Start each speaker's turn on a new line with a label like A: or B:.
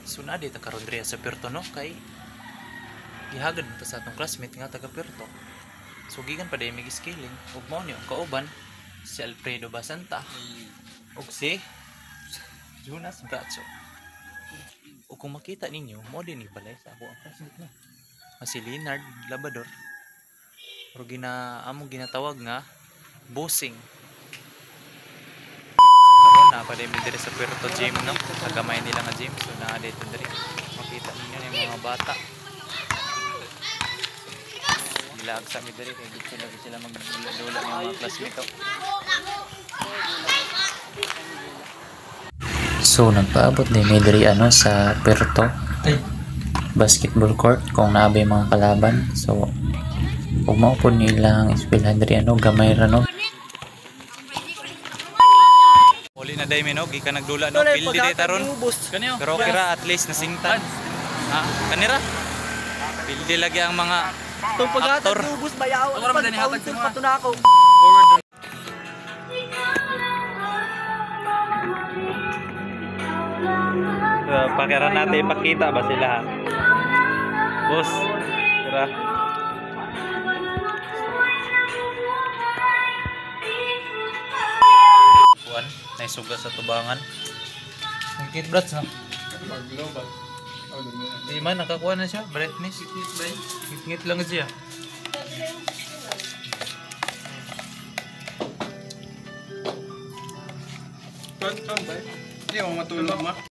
A: So na di ta karon diri sa Puerto no kay gihagad ta sa atong classmate nga taga Puerto. So gikan pa day mig scaling ug mao ni ang kauban si Alfredo Basanta ug si Jonas Bracho. O kung makita ninyo, mo din ibalay sa ako ang classmate no. Si Leonard Labador. Pero among ginatawag nga bossing. Karon na pa din diri sa Puerto Gym no. Kagamay nila nga gym so naa dito diri. Makita ninyo yung mga bata. Gilag sa mi diri kay gusto na sila magdula ng mga classmate ko. So nagpaabot din may diri sa Puerto basketball court kung naabay mga kalaban. So ug mao po nilang eskwelahan diri gamay ra no. Uli na day minog gikan nagdula no pildi day taron. Pero kira at least nasingtan. Kanira. Pildi lagi ang mga aktor.
B: Ubos bayaw. Ano man hatag sa mga patunako.
A: Pakiran natin ipakita ba sila ha? Boss, tira. Kuan, naisuga sa tubangan. Ngit brats no? Di man nakakuha na siya, brightness. Ngit lang siya.
C: Hindi mo matulog ma.